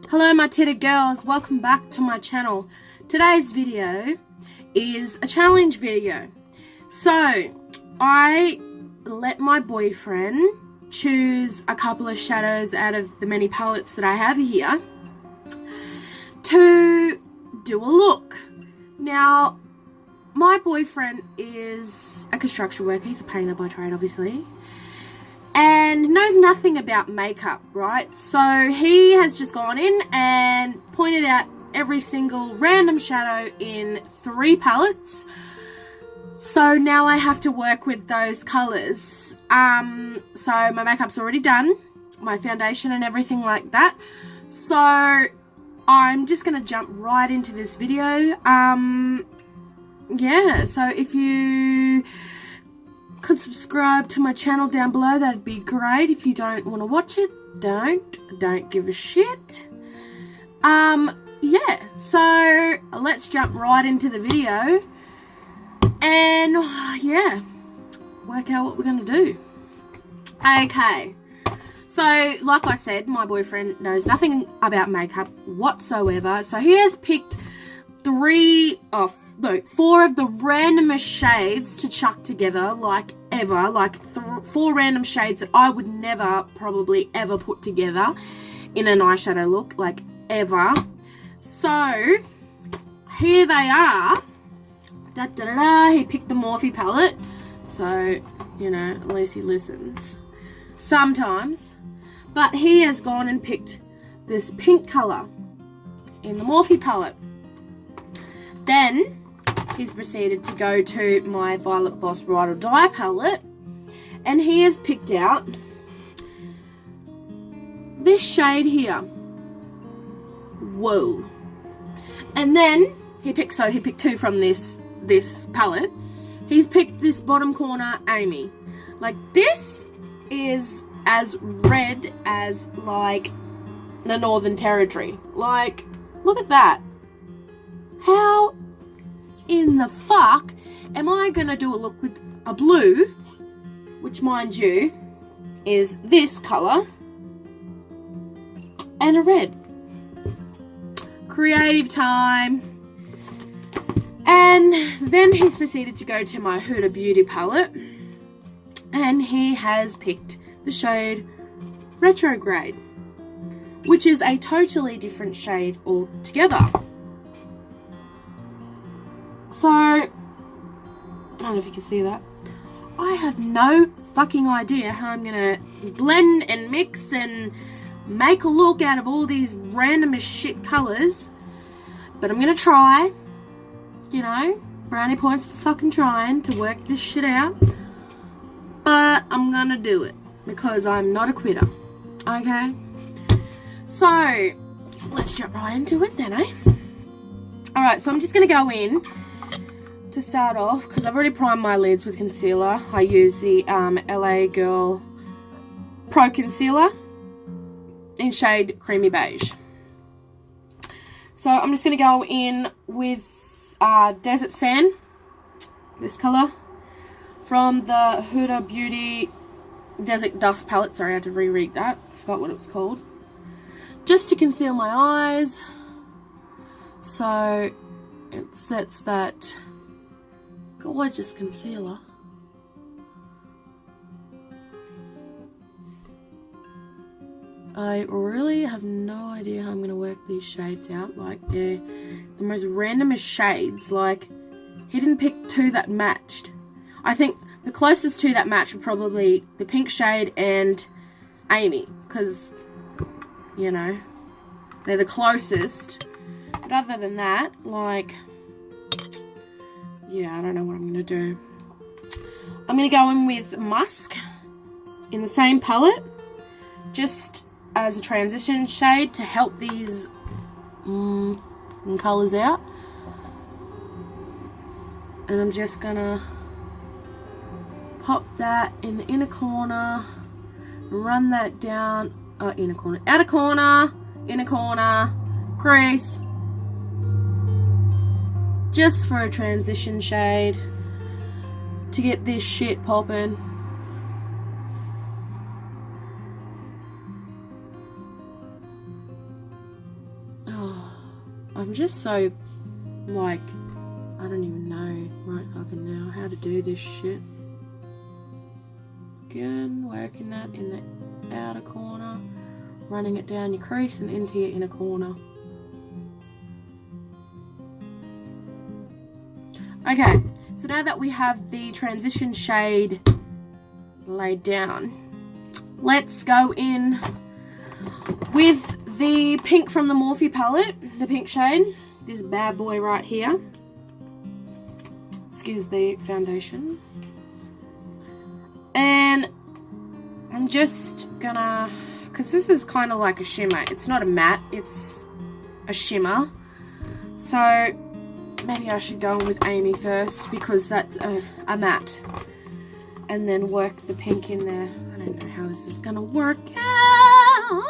Hello my titty girls, welcome back to my channel. Today's video is a challenge video. So I let my boyfriend choose a couple of shadows out of the many palettes that I have here to do a look. Now my boyfriend is a construction worker, he's a painter by trade obviously, and knows nothing about makeup, right? So he has just gone in and pointed out every single random shadow in 3 palettes. So now I have to work with those colours. So my makeup's already done, my foundation and everything like that. So I'm just going to jump right into this video. Yeah, so if you could subscribe to my channel down below, that'd be great. If you don't want to watch it, don't give a shit. Yeah, so let's jump right into the video and yeah, work out what we're gonna do. Okay, so like I said, my boyfriend knows nothing about makeup whatsoever, so he has picked 4 of the randomest shades to chuck together, like ever, like 4 random shades that I would never probably ever put together in an eyeshadow look, like ever. So here they are. He picked the Morphe palette, so you know, at least he listens sometimes. But he has gone and picked this pink color in the Morphe palette. Then he's proceeded to go to my Violet Voss Ride or Die palette, and he has picked out this shade here. Whoa. And then he picked 2 from this palette. He's picked this bottom corner Amy. Like, this is as red as like the Northern Territory. Like, look at that. How in the fuck am I gonna do a look with a blue, which mind you is this color, and a red? Creative time. And then he's proceeded to go to my Huda Beauty palette, and he has picked the shade Retrograde, which is a totally different shade altogether. So, I don't know if you can see that. I have no fucking idea how I'm gonna blend and mix and make a look out of all these random as shit colours. But I'm gonna try. You know, brownie points for fucking trying to work this shit out. But I'm gonna do it because I'm not a quitter. Okay? So, let's jump right into it then, eh? Alright, so I'm just gonna go in to start off, because I've already primed my lids with concealer. I use the LA Girl Pro Concealer in shade Creamy Beige. So I'm just going to go in with Desert Sand, this colour, from the Huda Beauty Desert Dust palette. Sorry, I had to reread that. I forgot what it was called. Just to conceal my eyes, so it sets that gorgeous concealer. I really have no idea how I'm going to work these shades out. Like, they're the most randomest shades. Like, he didn't pick 2 that matched. I think the closest 2 that matched were probably the pink shade and Amy, because, you know, they're the closest. But other than that, like, yeah, I don't know what I'm going to do. I'm going to go in with Musk in the same palette, just as a transition shade to help these colours out. And I'm just going to pop that in the inner corner, run that down, inner corner, outer corner, inner corner, crease, just for a transition shade to get this shit popping. just so, like, I don't even know right fucking now how to do this shit. Again, working that in the outer corner, running it down your crease and into your inner corner. Okay, so now that we have the transition shade laid down, let's go in with the pink from the Morphe palette, the pink shade, this bad boy right here. Excuse the foundation. And I'm just gonna, because this is kind of like a shimmer. It's not a matte, it's a shimmer. So maybe I should go in with Amy first because that's a matte. And then work the pink in there. I don't know how this is gonna work out,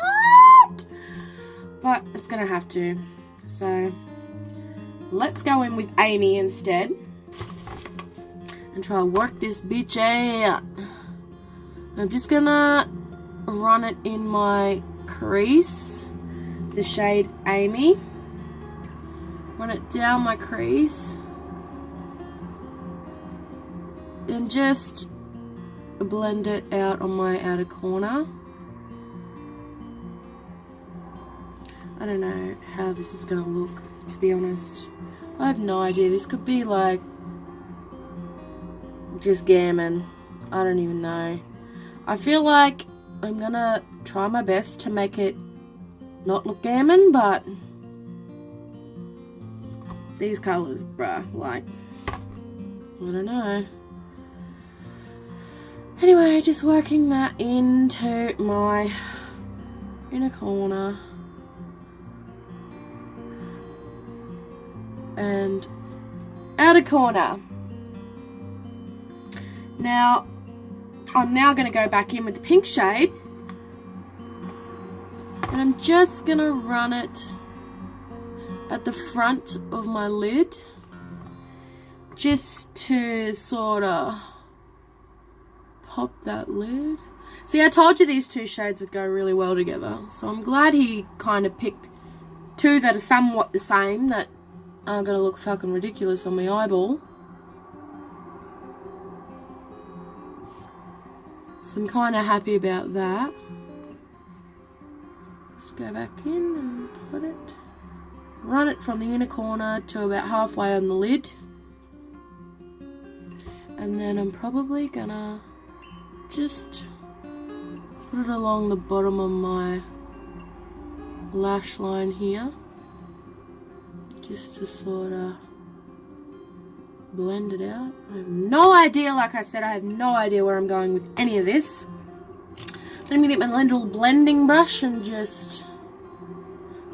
but it's gonna have to. So let's go in with Amy instead and try to work this bitch out. I'm just gonna run it in my crease, the shade Amy. Run it down my crease and just blend it out on my outer corner. I don't know how this is gonna look, to be honest. I have no idea. This could be like just gammon. I don't even know. I feel like I'm gonna try my best to make it not look gammon, but these colours, bruh, like, I don't know. Anyway, just working that into my inner corner and outer corner. Now, I'm now going to go back in with the pink shade and I'm just going to run it at the front of my lid just to sort of pop that lid. See, I told you these two shades would go really well together, so I'm glad he kind of picked two that are somewhat the same that aren't going to look fucking ridiculous on my eyeball. So I'm kind of happy about that. Just go back in and put it, run it from the inner corner to about halfway on the lid, and then I'm probably gonna just put it along the bottom of my lash line here, just to sort of blend it out. I have no idea, like I said, I have no idea where I'm going with any of this. So I'm gonna get my little blending brush and just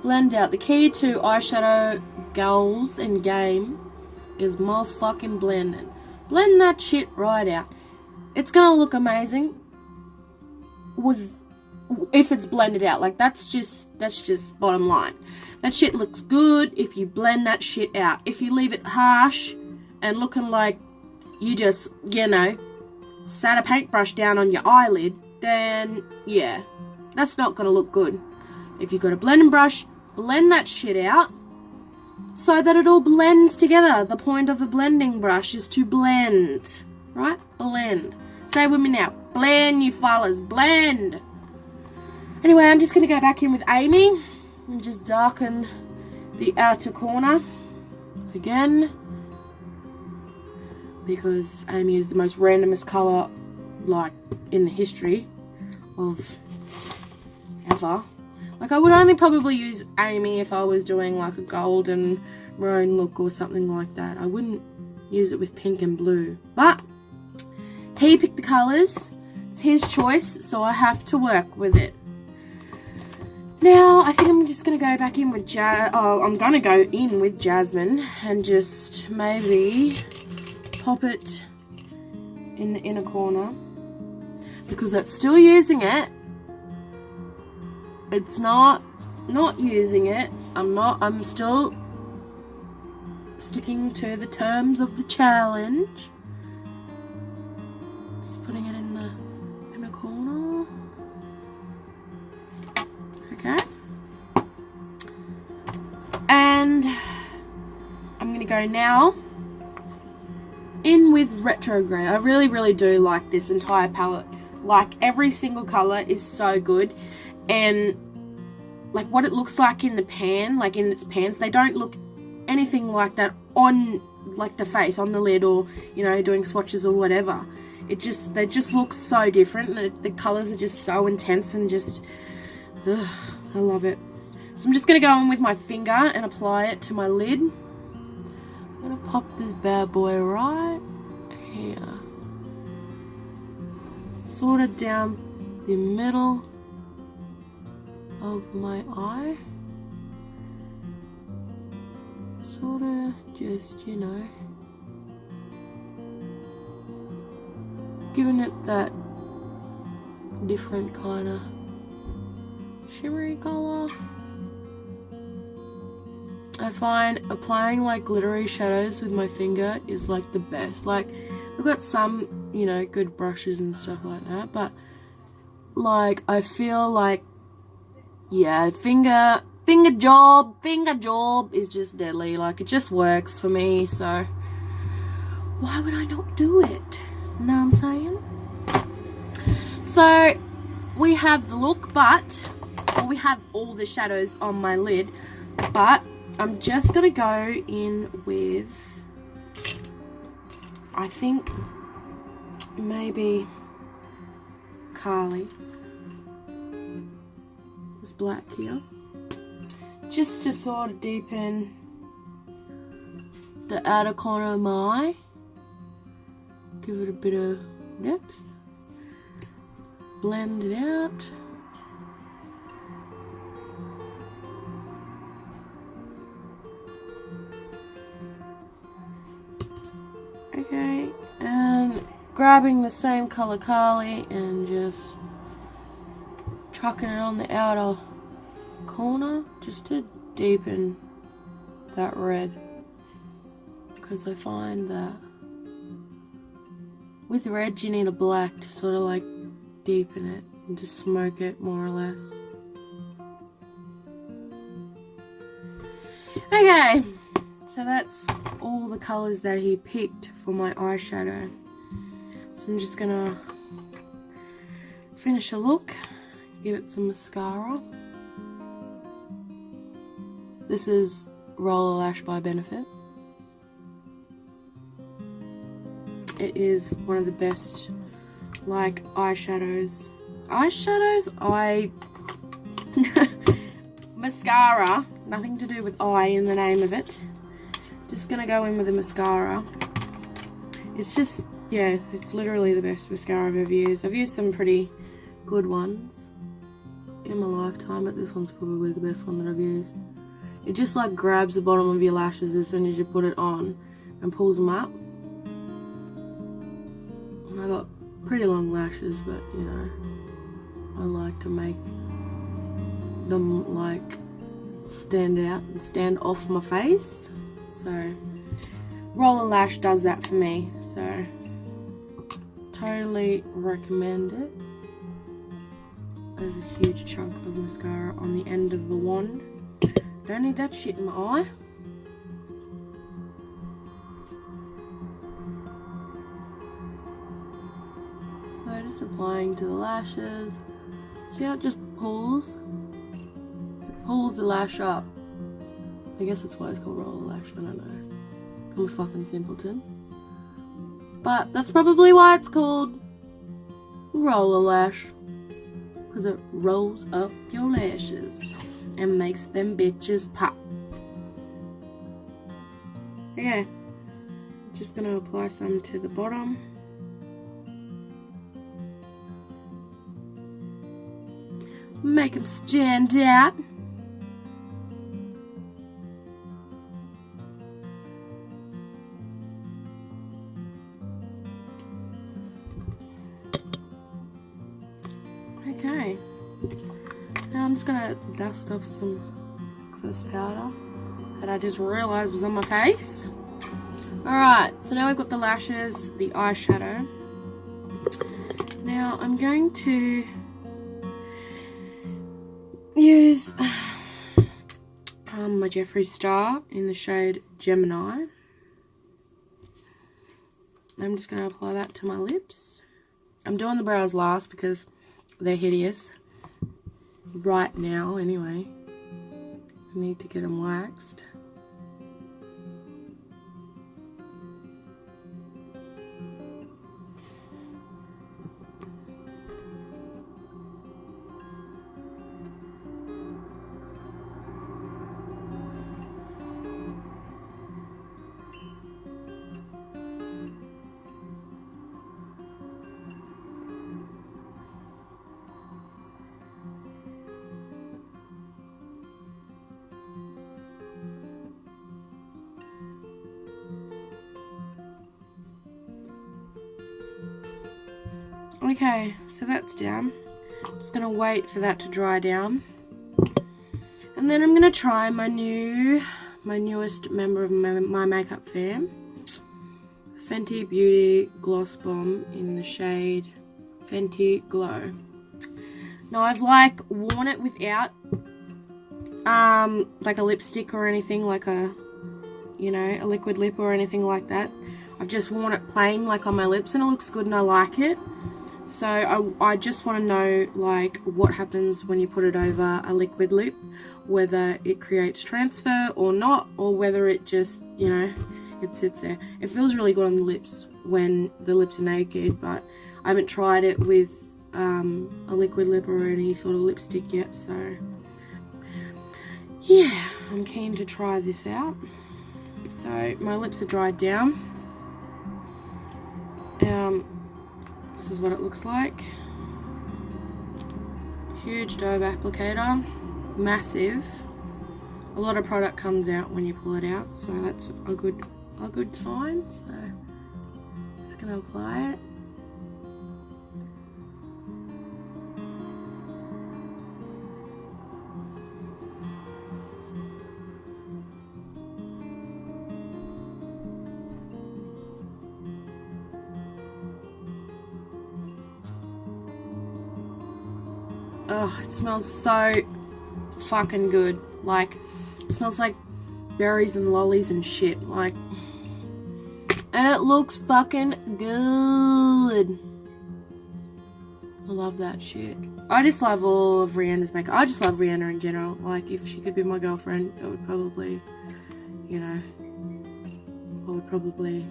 blend out. The key to eyeshadow goals and game is motherfucking blending. Blend that shit right out. It's gonna look amazing if it's blended out. Like, that's just bottom line. That shit looks good if you blend that shit out. If you leave it harsh and looking like you just, you know, sat a paintbrush down on your eyelid, then yeah, that's not gonna look good. If you've got a blending brush, blend that shit out so that it all blends together. The point of a blending brush is to blend, right? Blend. Say with me now. Blend, you fellas. Blend. Anyway, I'm just going to go back in with Amy and just darken the outer corner again, because Amy is the most randomest colour, like, in the history of ever. Like, I would only probably use Amy if I was doing like a gold and maroon look or something like that. I wouldn't use it with pink and blue. But he picked the colours. It's his choice, so I have to work with it. Now, I think I'm just going to go back in with I'm going to go in with Jasmine and just maybe pop it in the inner corner, because that's still using it. It's not using it. I'm still sticking to the terms of the challenge. Just putting it in the inner corner. Okay. And go now in with Retro Grey. I really, really do like this entire palette. Like, every single colour is so good. And, like, what it looks like in the pan, like in its pans, they don't look anything like that on, like, the face, on the lid, or, you know, doing swatches or whatever. They just look so different. The colours are just so intense and just, ugh, I love it. So I'm just going to go in with my finger and apply it to my lid. I'm going to pop this bad boy right here. Sort of down the middle of my eye. Sort of just, you know, giving it that different kind of shimmery color. I find applying like glittery shadows with my finger is like the best. Like, I've got some, you know, good brushes and stuff like that, but like I feel like, yeah, finger job is just deadly. Like, it just works for me, so why would I not do it? You know what I'm saying? So we have the look, but, or we have all the shadows on my lid, but I'm just gonna go in with, I think maybe Carly, this black here, just to sort of deepen the outer corner of my eye, give it a bit of depth, blend it out. Okay, and grabbing the same color Carly and just chucking it on the outer corner just to deepen that red, because I find that with red you need a black to sort of like deepen it and just smoke it more or less. Okay, so that's all the colours that he picked for my eyeshadow. So I'm just gonna finish a look, give it some mascara. This is Roller Lash by Benefit. It is one of the best, like, eyeshadows. Mascara, nothing to do with eye in the name of it. Just gonna go in with a mascara. It's just, yeah, it's literally the best mascara I've ever used. I've used some pretty good ones in my lifetime, but this one's probably the best one that I've used. It just like grabs the bottom of your lashes as soon as you put it on and pulls them up. I got pretty long lashes, but you know, I like to make them like stand out and stand off my face. So Roller Lash does that for me, so totally recommend it. There's a huge chunk of mascara on the end of the wand. Don't need that shit in my eye. So just applying to the lashes. See how it just pulls? It pulls the lash up. I guess that's why it's called Roller Lash, I don't know. I'm a fucking simpleton. But that's probably why it's called Roller Lash. Because it rolls up your lashes and makes them bitches pop. Okay, just gonna apply some to the bottom. Make them stand out. Okay, now I'm just gonna dust off some excess powder that I just realised was on my face. Alright, so now we've got the lashes, the eyeshadow. Now I'm going to use my Jeffree Star in the shade Gemini. I'm just going to apply that to my lips. I'm doing the brows last because they're hideous. Right now, anyway. I need to get them waxed. Okay, so that's down. Just gonna wait for that to dry down, and then I'm gonna try my newest member of my makeup fam, Fenty Beauty Gloss Bomb in the shade Fenty Glow. Now I've like worn it without like a lipstick or anything, like a, you know, a liquid lip or anything like that. I've just worn it plain, like on my lips, and it looks good and I like it. So I just want to know like what happens when you put it over a liquid lip, whether it creates transfer or not, or whether it just, you know, it sits there. It feels really good on the lips when the lips are naked, but I haven't tried it with a liquid lip or any sort of lipstick yet, so yeah, I'm keen to try this out. So my lips are dried down. This is what it looks like. Huge doe applicator, massive. A lot of product comes out when you pull it out, so that's a good sign. So just gonna apply it. Oh, it smells so fucking good. Like, it smells like berries and lollies and shit. Like, and it looks fucking good. I love that shit. I just love all of Rihanna's makeup. I just love Rihanna in general. Like, if she could be my girlfriend, I would probably, you know, I would probably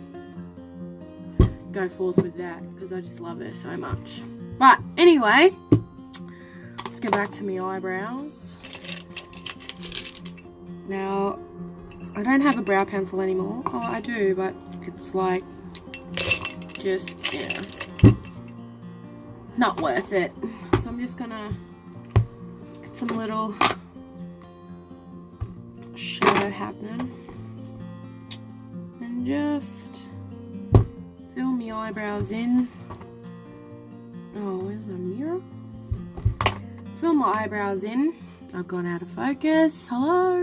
go forth with that because I just love her so much. But anyway, let's get back to my eyebrows. Now, I don't have a brow pencil anymore. Oh, I do, but it's like just, yeah, not worth it. So I'm just gonna get some little shadow happening and just fill my eyebrows in. Oh, where's my mirror? Fill my eyebrows in. I've gone out of focus. Hello?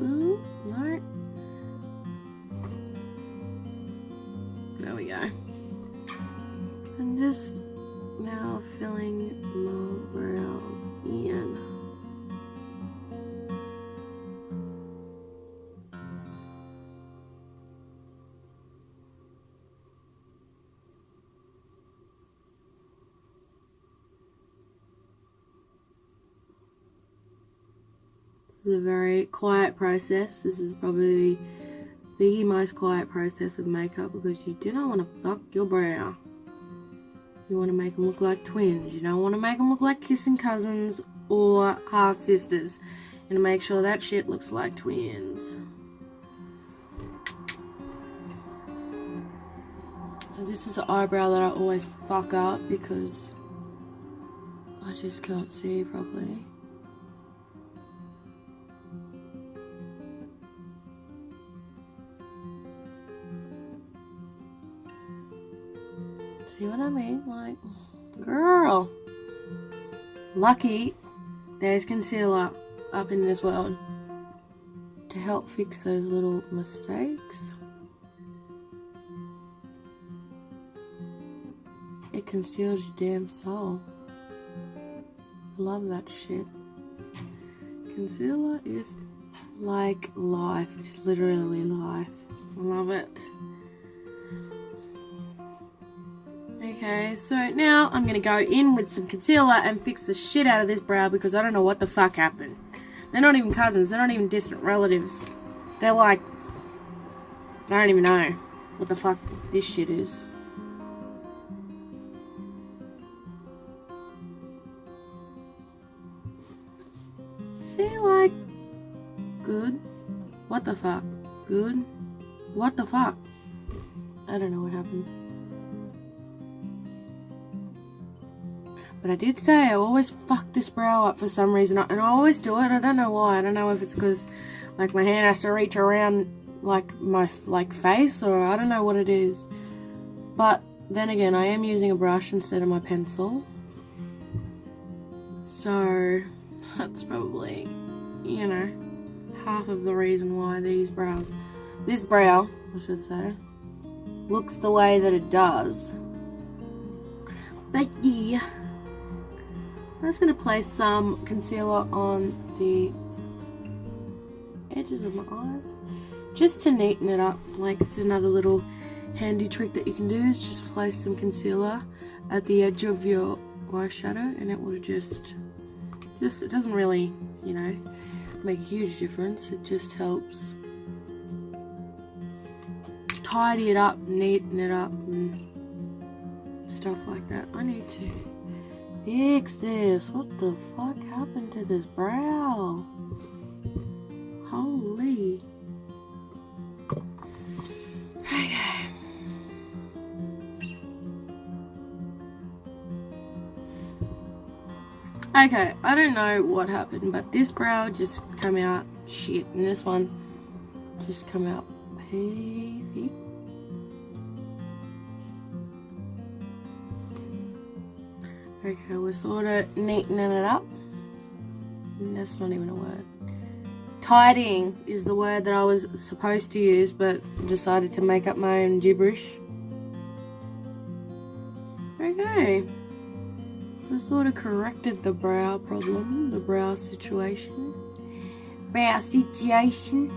Ooh, no. There we go. And just now filling my brows in. This is a very quiet process. This is probably the most quiet process of makeup because you do not want to fuck your brow. You want to make them look like twins. You don't want to make them look like kissing cousins or half sisters. You want to make sure that shit looks like twins. So this is the eyebrow that I always fuck up because I just can't see properly. See what I mean? Like, girl. Lucky there's concealer up in this world to help fix those little mistakes. It conceals your damn soul. I love that shit. Concealer is like life. It's literally life. I love it. Okay, so now I'm going to go in with some concealer and fix the shit out of this brow because I don't know what the fuck happened. They're not even cousins. They're not even distant relatives. They're like, I don't even know what the fuck this shit is. See, like, good. What the fuck? Good. What the fuck? I don't know what happened. But I did say I always fuck this brow up for some reason, and I always do it. I don't know why. I don't know if it's because, like, my hand has to reach around, like, my, face, or I don't know what it is. But then again, I am using a brush instead of my pencil. So, that's probably, you know, half of the reason why this brow, I should say, looks the way that it does. But yeah, I'm just going to place some concealer on the edges of my eyes just to neaten it up. Like, it's another little handy trick that you can do, is just place some concealer at the edge of your eyeshadow, and it will just it doesn't really, you know, make a huge difference. It just helps tidy it up, neaten it up, and stuff like that. I need to fix this. What the fuck happened to this brow? Holy. Okay. Okay, I don't know what happened, but this brow just come out shit, and this one just come out perfect. Okay, we're sort of neatening it up. That's not even a word. Tidying is the word that I was supposed to use, but decided to make up my own gibberish. Okay. I sort of corrected the brow problem, the brow situation. Brow situation.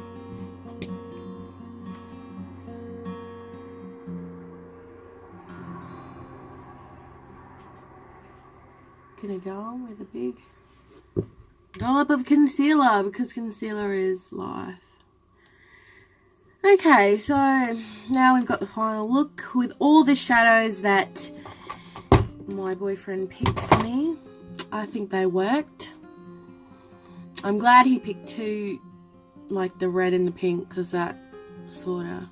Gonna go on with a big dollop of concealer because concealer is life. Okay, so now we've got the final look with all the shadows that my boyfriend picked for me. I think they worked. I'm glad he picked two, like the red and the pink, because that sort of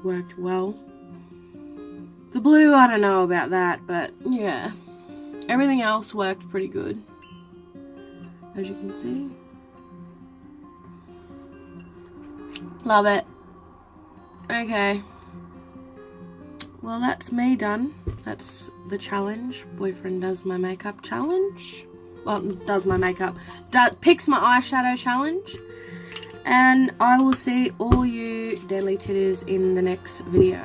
worked well. The blue, I don't know about that, but yeah. Everything else worked pretty good, as you can see. Love it. Okay. Well, that's me done. That's the challenge. Boyfriend does my makeup challenge. Well, does my makeup. Picks my eyeshadow challenge. And I will see all you deadly titters in the next video.